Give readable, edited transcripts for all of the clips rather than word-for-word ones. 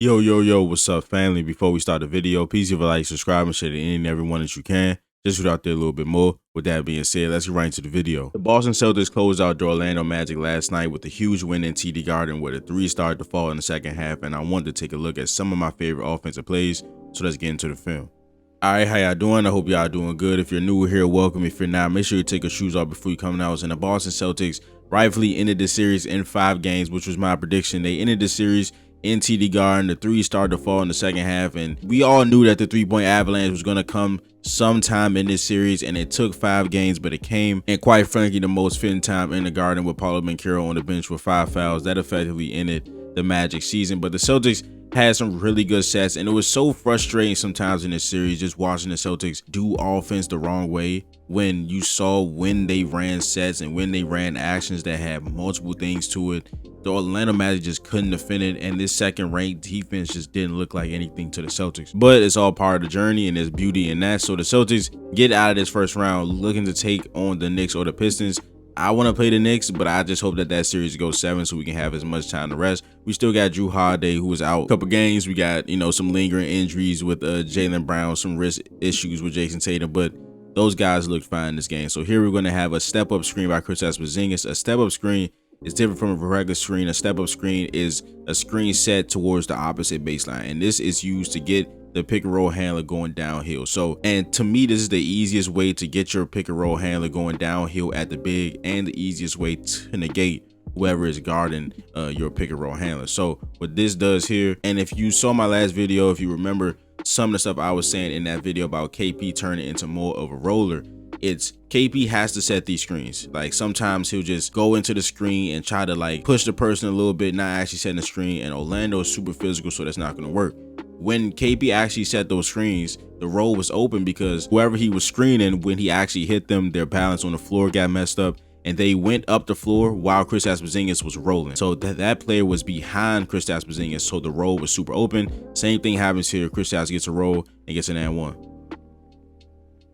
Yo, what's up, family? Before we start the video, please give a like, subscribe, and share to any and everyone that you can. Just get out there a little bit more. With that being said, let's get right into the video. The Boston Celtics closed out the Orlando Magic last night with a huge win in TD Garden where the three started to fall in the second half, and I wanted to take a look at some of my favorite offensive plays, so let's get into the film. Alright, how y'all doing? I hope y'all doing good. If you're new here, welcome. If you're not, make sure you take your shoes off before you come out. And the Boston Celtics rightfully ended the series in 5 games, which was my prediction. They ended the series in TD Garden. The three started to fall in the second half, and we all knew that the 3-point avalanche was going to come sometime in this series, and it took 5 games, but it came. And quite frankly, the most fitting time in the Garden with Paulo Banchero on the bench with 5 fouls. That effectively ended the Magic season. But the Celtics had some really good sets, and it was so frustrating sometimes in this series just watching the Celtics do offense the wrong way when you saw when they ran sets and when they ran actions that had multiple things to it. The Orlando Magic just couldn't defend it, and this second-ranked defense just didn't look like anything to the Celtics. But it's all part of the journey, and there's beauty in that. So the Celtics get out of this first round looking to take on the Knicks or the Pistons. I want to play the Knicks, but I just hope that series goes 7 so we can have as much time to rest. We still got Drew Holiday, who was out a couple games. We got, some lingering injuries with Jaylen Brown, some wrist issues with Jason Tatum, but those guys looked fine in this game. So here we're going to have a step-up screen by Kristaps Porzingis. A step-up screen is different from a regular screen. A step-up screen is a screen set towards the opposite baseline, and this is used to get the pick and roll handler going downhill. So, and to me, this is the easiest way to get your pick and roll handler going downhill at the big, and the easiest way to negate whoever is guarding your pick and roll handler. So what this does here, and if you saw my last video, if you remember some of the stuff I was saying in that video about KP turning into more of a roller, it's KP has to set these screens. Like sometimes he'll just go into the screen and try to like push the person a little bit, not actually setting the screen, and Orlando is super physical, so that's not going to work. When KP actually set those screens, the roll was open because whoever he was screening, when he actually hit them, their balance on the floor got messed up, and they went up the floor while Kristaps Porzingis was rolling. So that player was behind Kristaps Porzingis, so the roll was super open. Same thing happens here. Kristaps gets a roll and gets an and one.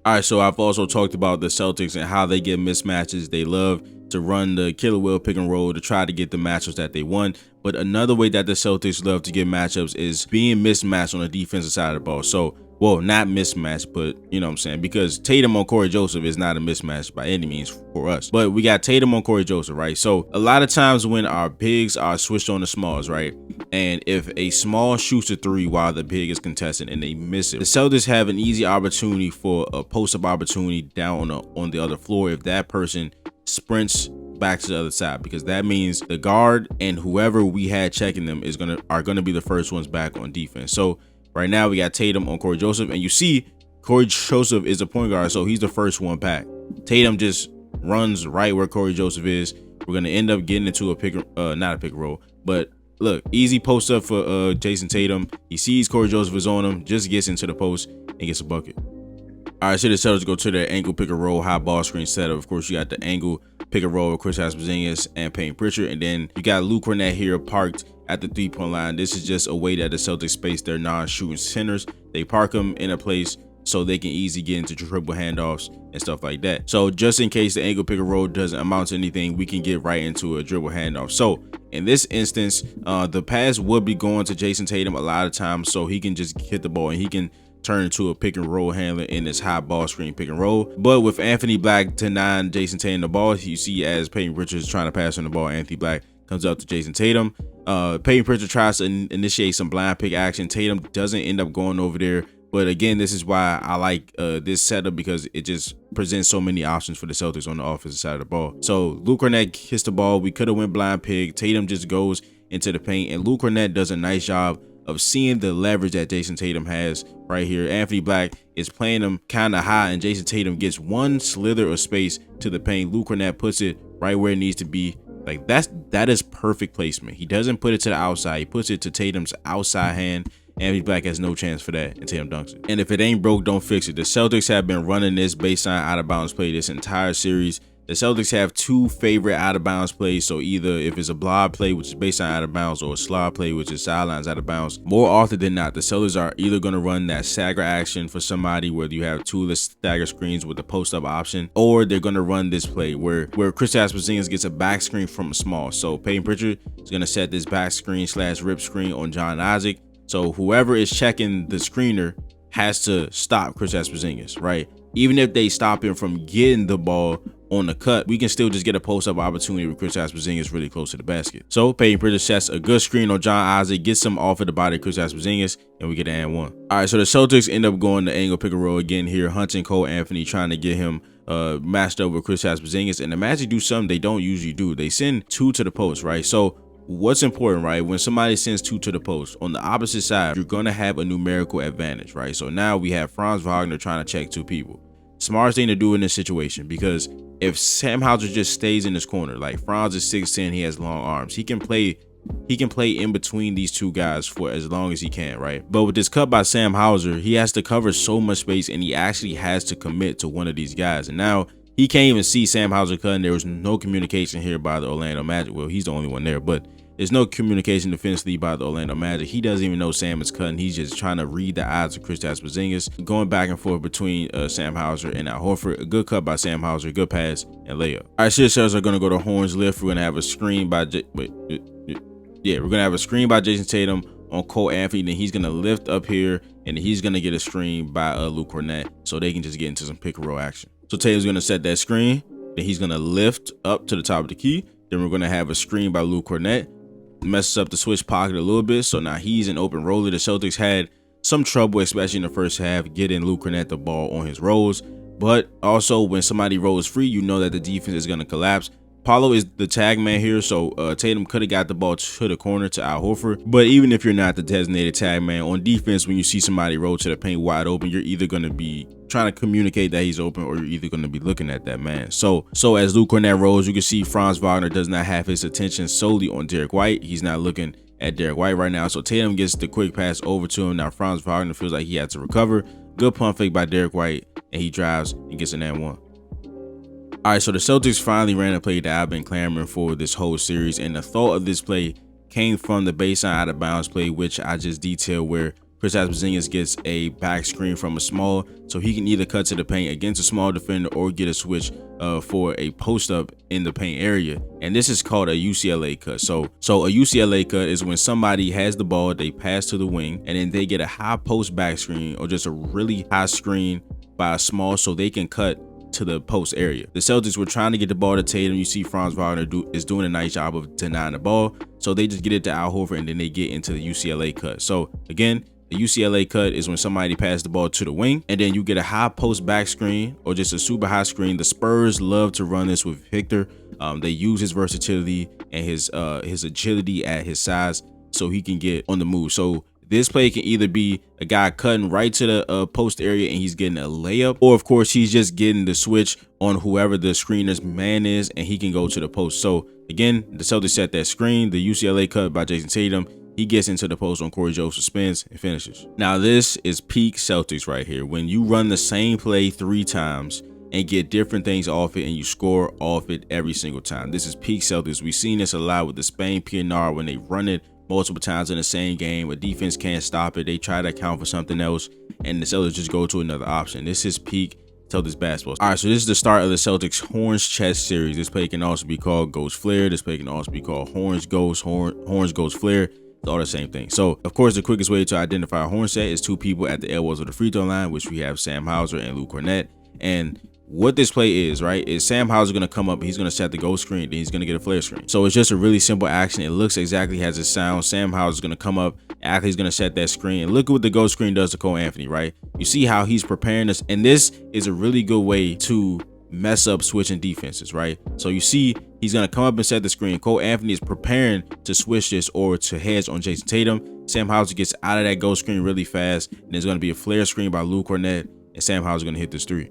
All right, so I've also talked about the Celtics and how they get mismatches. They love to run the killer wheel pick and roll to try to get the matchups that they want. But another way that the Celtics love to get matchups is being mismatched on the defensive side of the ball. So, well, not mismatched, but you know what I'm saying? Because Tatum on Corey Joseph is not a mismatch by any means for us. But we got Tatum on Corey Joseph, right? So a lot of times when our bigs are switched on the smalls, right? And if a small shoots a 3 while the big is contested and they miss it, the Celtics have an easy opportunity for a post-up opportunity down on the other floor if that person sprints back to the other side, because that means the guard and whoever we had checking them are gonna be the first ones back on defense. So right now we got Tatum on Corey Joseph, and you see Corey Joseph is a point guard, so he's the first one back. Tatum just runs right where Corey Joseph is. We're gonna end up getting into a not a pick and roll, but look, easy post up for Jason Tatum. He sees Corey Joseph is on him, just gets into the post and gets a bucket. All right, so the Celtics go to their angle pick and roll high ball screen setup. Of course, you got the angle pick and roll with Kristaps Porzingis and Payton Pritchard, and then you got Luke Kornet here parked at the 3-point line. This is just a way that the Celtics space their non-shooting centers. They park them in a place so they can easily get into triple handoffs and stuff like that. So just in case the angle pick and roll doesn't amount to anything, we can get right into a dribble handoff. So in this instance, the pass would be going to Jason Tatum a lot of times, so he can just hit the ball and he can turn into a pick and roll handler in this high ball screen pick and roll. But with Anthony Black denying Jason Tatum the ball, you see as Payton Pritchard is trying to pass on the ball, Anthony Black comes up to Jason Tatum. Payton Pritchard tries to initiate some blind pick action. Tatum doesn't end up going over there. But again, this is why I like this setup, because it just presents so many options for the Celtics on the offensive side of the ball. So Luke Kornet hits the ball. We could have went blind pick. Tatum just goes into the paint, and Luke Kornet does a nice job of seeing the leverage that Jason Tatum has right here. Anthony Black is playing him kind of high, and Jason Tatum gets one slither of space to the paint. Luke Kornet puts it right where it needs to be. Like that is perfect placement. He doesn't put it to the outside. He puts it to Tatum's outside hand. Anthony Black has no chance for that, and Tatum dunks it. And if it ain't broke, don't fix it. The Celtics have been running this baseline out of bounds play this entire series. The Celtics have 2 favorite out of bounds plays. So either if it's a blob play, which is baseline out of bounds, or a slob play, which is sidelines out of bounds, more often than not, the Celtics are either going to run that stagger action for somebody where you have 2 less stagger screens with the post up option, or they're going to run this play where Kristaps Porzingis gets a back screen from a small. So Payton Pritchard is going to set this back screen / rip screen on John Isaac. So whoever is checking the screener has to stop Kristaps Porzingis, right? Even if they stop him from getting the ball on the cut, we can still just get a post-up opportunity with Kristaps Porzingis really close to the basket. So Peyton Pritchard sets a good screen on John Isaac, gets him off of the body of Kristaps Porzingis, and we get an and one. All right, so the Celtics end up going to angle pick and roll again here, hunting Cole Anthony, trying to get him matched up with Kristaps Porzingis, and the Magic do something they don't usually do. They send two to the post, right? So what's important, right? When somebody sends two to the post, on the opposite side, you're going to have a numerical advantage, right? So now we have Franz Wagner trying to check two people. Smartest thing to do in this situation, because if Sam Hauser just stays in this corner, like Franz is 6'10", he has long arms, he can play in between these two guys for as long as he can, right? But with this cut by Sam Hauser, he has to cover so much space, and he actually has to commit to one of these guys. And now he can't even see Sam Hauser cutting. There was no communication here by the Orlando Magic. Well, he's the only one there, but there's no communication defensively by the Orlando Magic. He doesn't even know Sam is cutting. He's just trying to read the odds of Kristaps Porzingis, going back and forth between Sam Hauser and Al Horford. A good cut by Sam Hauser, good pass, and layup. All right, Celtics are going to go to Horns lift. We're going to have a screen by we're going to have a screen by Jason Tatum on Cole Anthony. Then he's going to lift up here, and he's going to get a screen by Luke Cornett, so they can just get into some pick and roll action. So Tatum's going to set that screen. Then he's going to lift up to the top of the key. Then we're going to have a screen by Luke Cornett. Messes up the switch pocket a little bit, so now he's an open roller. The Celtics had some trouble, especially in the first half, getting Luke Cornett the ball on his rolls, but also when somebody rolls free, you know that the defense is going to collapse. Paulo is the tag man here, so Tatum could have got the ball to the corner to Al Horford. But even if you're not the designated tag man, on defense, when you see somebody roll to the paint wide open, you're either going to be trying to communicate that he's open, or you're either going to be looking at that man. So as Luke Cornett rolls, you can see Franz Wagner does not have his attention solely on Derek White. He's not looking at Derek White right now. So Tatum gets the quick pass over to him. Now Franz Wagner feels like he had to recover. Good pump fake by Derek White, and he drives and gets an and one. All right, so the Celtics finally ran a play that I've been clamoring for this whole series, and the thought of this play came from the baseline out of bounds play, which I just detailed, where Kristaps Porzingis gets a back screen from a small, so he can either cut to the paint against a small defender or get a switch for a post up in the paint area. And this is called a UCLA cut. So a UCLA cut is when somebody has the ball, they pass to the wing, and then they get a high post back screen or just a really high screen by a small, so they can cut to the post area. The Celtics were trying to get the ball to Tatum. You see Franz Wagner is doing a nice job of denying the ball, so they just get it to Al Horford, and then they get into the UCLA cut. So again, the UCLA cut is when somebody passes the ball to the wing, and then you get a high post back screen or just a super high screen. The Spurs love to run this with Victor. They use his versatility and his agility at his size, so he can get on the move. So this play can either be a guy cutting right to the post area and he's getting a layup, or of course he's just getting the switch on whoever the screener's man is, and he can go to the post. So again, the Celtics set that screen. The UCLA cut by Jason Tatum, he gets into the post on Corey Joseph, spins and finishes. Now this is peak Celtics right here. When you run the same play 3 times and get different things off it, and you score off it every single time. This is peak Celtics. We've seen this a lot with the Spain PNR when they run it multiple times in the same game. A defense can't stop it. They try to account for something else, and the Celtics just go to another option. This is peak Celtics basketball. All right, so this is the start of the Celtics Horns Chest series. This play can also be called Ghost Flare. This play can also be called Horns Ghost Flare. It's all the same thing. So of course, the quickest way to identify a horn set is 2 people at the elbows of the free throw line, which we have Sam Hauser and Luke Cornett. And what this play is, right, is Sam Hauser going to come up, he's going to set the ghost screen, then he's going to get a flare screen. So it's just a really simple action. It looks exactly as it sounds. Sam Hauser is going to come up, actually he's going to set that screen, and look at what the ghost screen does to Cole Anthony, right? You see how he's preparing us, and this is a really good way to mess up switching defenses, right? So you see he's going to come up and set the screen. Cole Anthony is preparing to switch this or to hedge on Jason Tatum. Sam Hauser gets out of that ghost screen really fast, and there's going to be a flare screen by Luke Cornett, and Sam Hauser is going to hit this 3.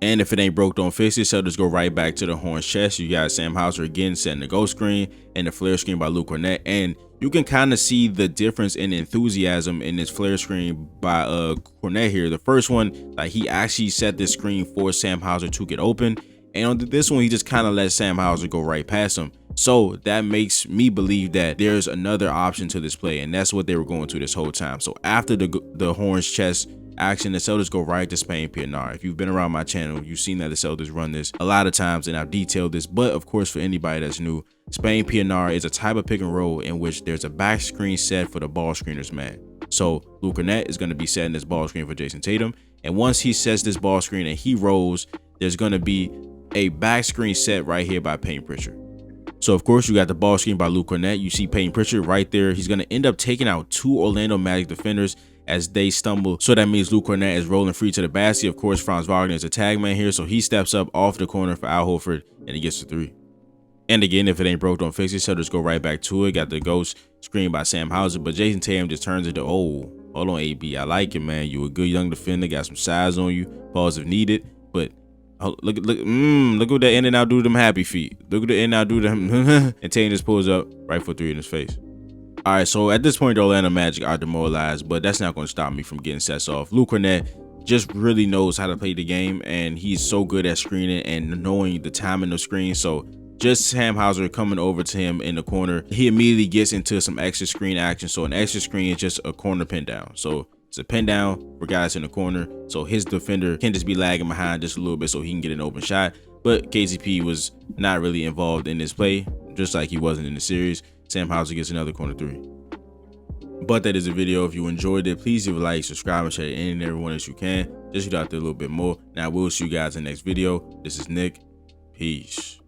And if it ain't broke, don't fix it. So just go right back to the Horns Chest. You got Sam Hauser again setting the ghost screen and the flare screen by Luke Cornett. And you can kind of see the difference in enthusiasm in this flare screen by Cornett here. The first one, like, he actually set this screen for Sam Hauser to get open. And on this one, he just kind of let Sam Hauser go right past him. So that makes me believe that there's another option to this play, and that's what they were going to this whole time. So after the Horns Chest, action, the Celtics go right to Spain PNR. If you've been around my channel, you've seen that the Celtics run this a lot of times, and I've detailed this. But of course, for anybody that's new, Spain PNR is a type of pick and roll in which there's a back screen set for the ball screener's man. So Luke Cornett is going to be setting this ball screen for Jason Tatum, and once he sets this ball screen and he rolls, there's going to be a back screen set right here by Payton Pritchard. So of course you got the ball screen by Luke Cornett. You see Payton Pritchard right there. He's going to end up taking out 2 Orlando Magic defenders as they stumble. So that means Luke Cornett is rolling free to the basket. Of course, Franz Wagner is a tag man here, so he steps up off the corner for Al Horford and he gets the 3. And again, if it ain't broke, don't fix it. So just go right back to it. Got the ghost screen by Sam Hauser, but Jason Tatum just turns into, oh, hold on, AB, I like it, man. You a good young defender, got some size on you, pause if needed. But look what that in and out do to them happy feet. Look at the in and out do to them. And Tatum just pulls up, right foot 3 in his face. All right, so at this point, the Orlando Magic are demoralized, but that's not going to stop me from getting sets off. Luke Cornett just really knows how to play the game, and he's so good at screening and knowing the timing of screen. So just Sam Hauser coming over to him in the corner, he immediately gets into some extra screen action. So an extra screen is just a corner pin down. So it's a pin down for guys in the corner. So his defender can just be lagging behind just a little bit so he can get an open shot. But KCP was not really involved in this play, just like he wasn't in the series. Sam Hauser gets another corner 3. But that is the video. If you enjoyed it, please leave a like, subscribe, and share it to any and everyone that you can. Just shoot out there a little bit more. Now, we'll see you guys in the next video. This is Nick. Peace.